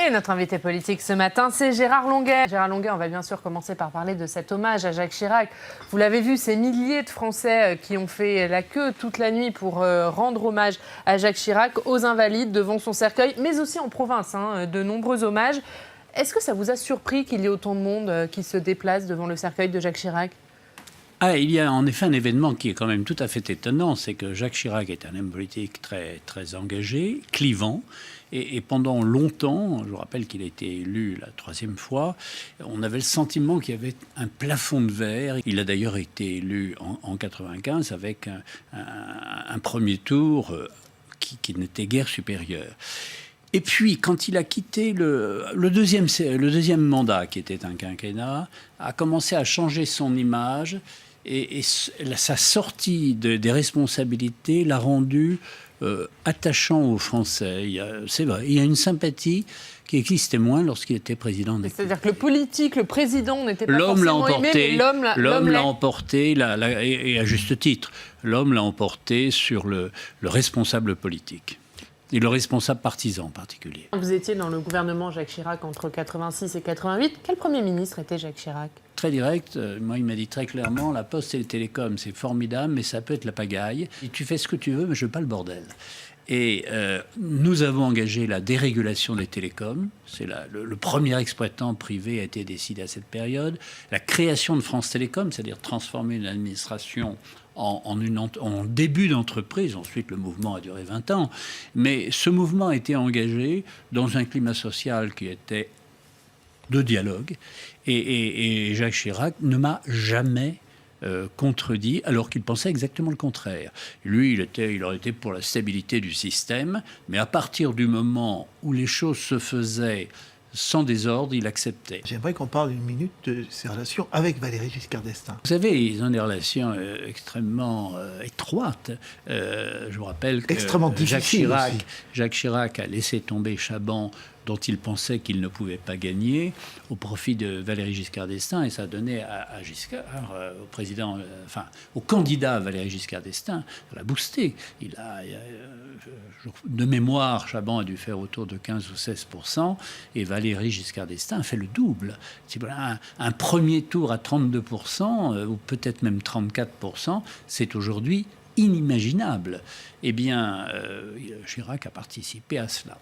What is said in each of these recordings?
Et notre invité politique ce matin, c'est Gérard Longuet. Gérard Longuet, on va bien sûr commencer par parler de cet hommage à Jacques Chirac. Vous l'avez vu, ces milliers de Français qui ont fait la queue toute la nuit pour rendre hommage à Jacques Chirac, aux Invalides, devant son cercueil, mais aussi en province, de nombreux hommages. Est-ce que ça vous a surpris qu'il y ait autant de monde qui se déplace devant le cercueil de Jacques Chirac ? Il y a en effet un événement qui est quand même tout à fait étonnant, c'est que Jacques Chirac est un homme politique très, très engagé, clivant, et pendant longtemps, je vous rappelle qu'il a été élu la 3e fois, on avait le sentiment qu'il y avait un plafond de verre. Il a d'ailleurs été élu en 95 avec un premier tour qui n'était guère supérieur. Et puis, quand il a quitté le deuxième mandat, qui était un quinquennat, a commencé à changer son image et sa sortie des responsabilités l'a rendu attachant aux Français. C'est vrai, il y a une sympathie qui existait moins lorsqu'il était président. C'est-à-dire que le politique, le président n'était pas l'homme forcément l'a emporté, aimé, mais l'homme l'a emporté, et à juste titre. L'homme l'a emporté sur le responsable politique. Et le responsable partisan en particulier. Vous étiez dans le gouvernement Jacques Chirac entre 86 et 88. Quel Premier ministre était Jacques Chirac ? Très direct, moi il m'a dit très clairement, la poste et le télécom c'est formidable, mais ça peut être la pagaille. Et tu fais ce que tu veux, mais je veux pas le bordel. Et nous avons engagé la dérégulation des télécoms. C'est le premier exploitant privé a été décidé à cette période. La création de France Télécom, c'est-à-dire transformer une administration en début d'entreprise. Ensuite, le mouvement a duré 20 ans. Mais ce mouvement a été engagé dans un climat social qui était de dialogue. Et Jacques Chirac ne m'a jamais contredit, alors qu'il pensait exactement le contraire. Lui, il aurait été pour la stabilité du système, mais à partir du moment où les choses se faisaient sans désordre, il acceptait. J'aimerais qu'on parle une minute de ses relations avec Valéry Giscard d'Estaing. Vous savez, ils ont des relations extrêmement étroites. Je vous rappelle que Jacques Chirac a laissé tomber Chaban, dont il pensait qu'il ne pouvait pas gagner, au profit de Valéry Giscard d'Estaing, et ça a donné à Giscard, au président, au candidat Valéry Giscard d'Estaing, l'a boosté. De mémoire, Chaban a dû faire autour de 15 ou 16%, et Valéry Giscard d'Estaing a fait le double. Si voilà, un premier tour à 32%, ou peut-être même 34%, c'est aujourd'hui inimaginable. Eh bien, Chirac a participé à cela.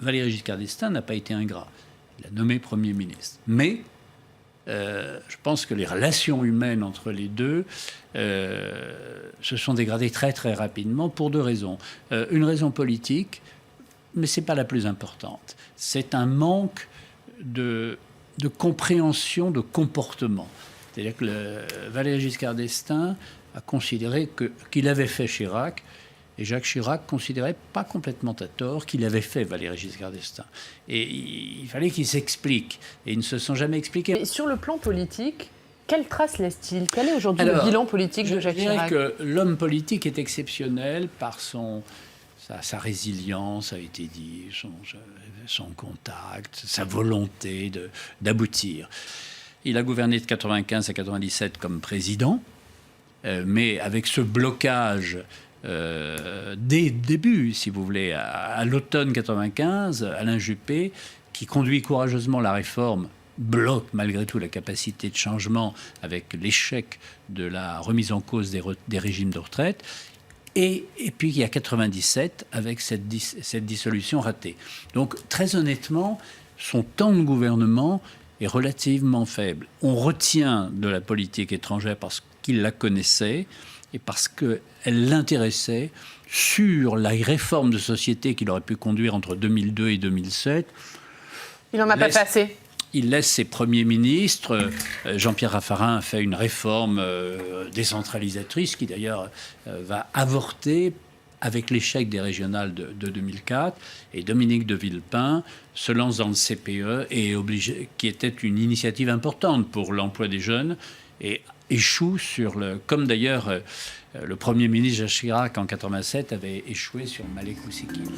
Valéry Giscard d'Estaing n'a pas été ingrat. Il a nommé Premier ministre. Mais je pense que les relations humaines entre les deux se sont dégradées très très rapidement pour 2 raisons. Une raison politique, mais ce n'est pas la plus importante. C'est un manque de compréhension, de comportement. C'est-à-dire que Valéry Giscard d'Estaing a considéré qu'il avait fait Chirac. Et Jacques Chirac considérait, pas complètement à tort, qu'il avait fait Valéry Giscard d'Estaing. Et il fallait qu'ils s'expliquent. Et ils ne se sont jamais expliqués. Et sur le plan politique, quelle trace laisse-t-il ? Quel est aujourd'hui le bilan politique de Jacques Chirac ? Je dirais que l'homme politique est exceptionnel par sa résilience, a été dit, son contact, sa volonté d'aboutir. Il a gouverné de 95 à 97 comme président, mais avec ce blocage dès le début, si vous voulez, à l'automne 95, Alain Juppé, qui conduit courageusement la réforme, bloque malgré tout la capacité de changement avec l'échec de la remise en cause des régimes de retraite. Et puis il y a 97 avec cette dissolution ratée. Donc très honnêtement, son temps de gouvernement est relativement faible. On retient de la politique étrangère parce qu'il la connaissait, et parce qu'elle l'intéressait sur la réforme de société qu'il aurait pu conduire entre 2002 et 2007. Il n'en a pas passé. Il laisse ses premiers ministres. Jean-Pierre Raffarin a fait une réforme décentralisatrice qui d'ailleurs va avorter avec l'échec des régionales de 2004. Et Dominique de Villepin se lance dans le CPE, qui était une initiative importante pour l'emploi des jeunes, et échoue comme d'ailleurs le Premier ministre Jacques Chirac en 87 avait échoué sur Malek Ousekine.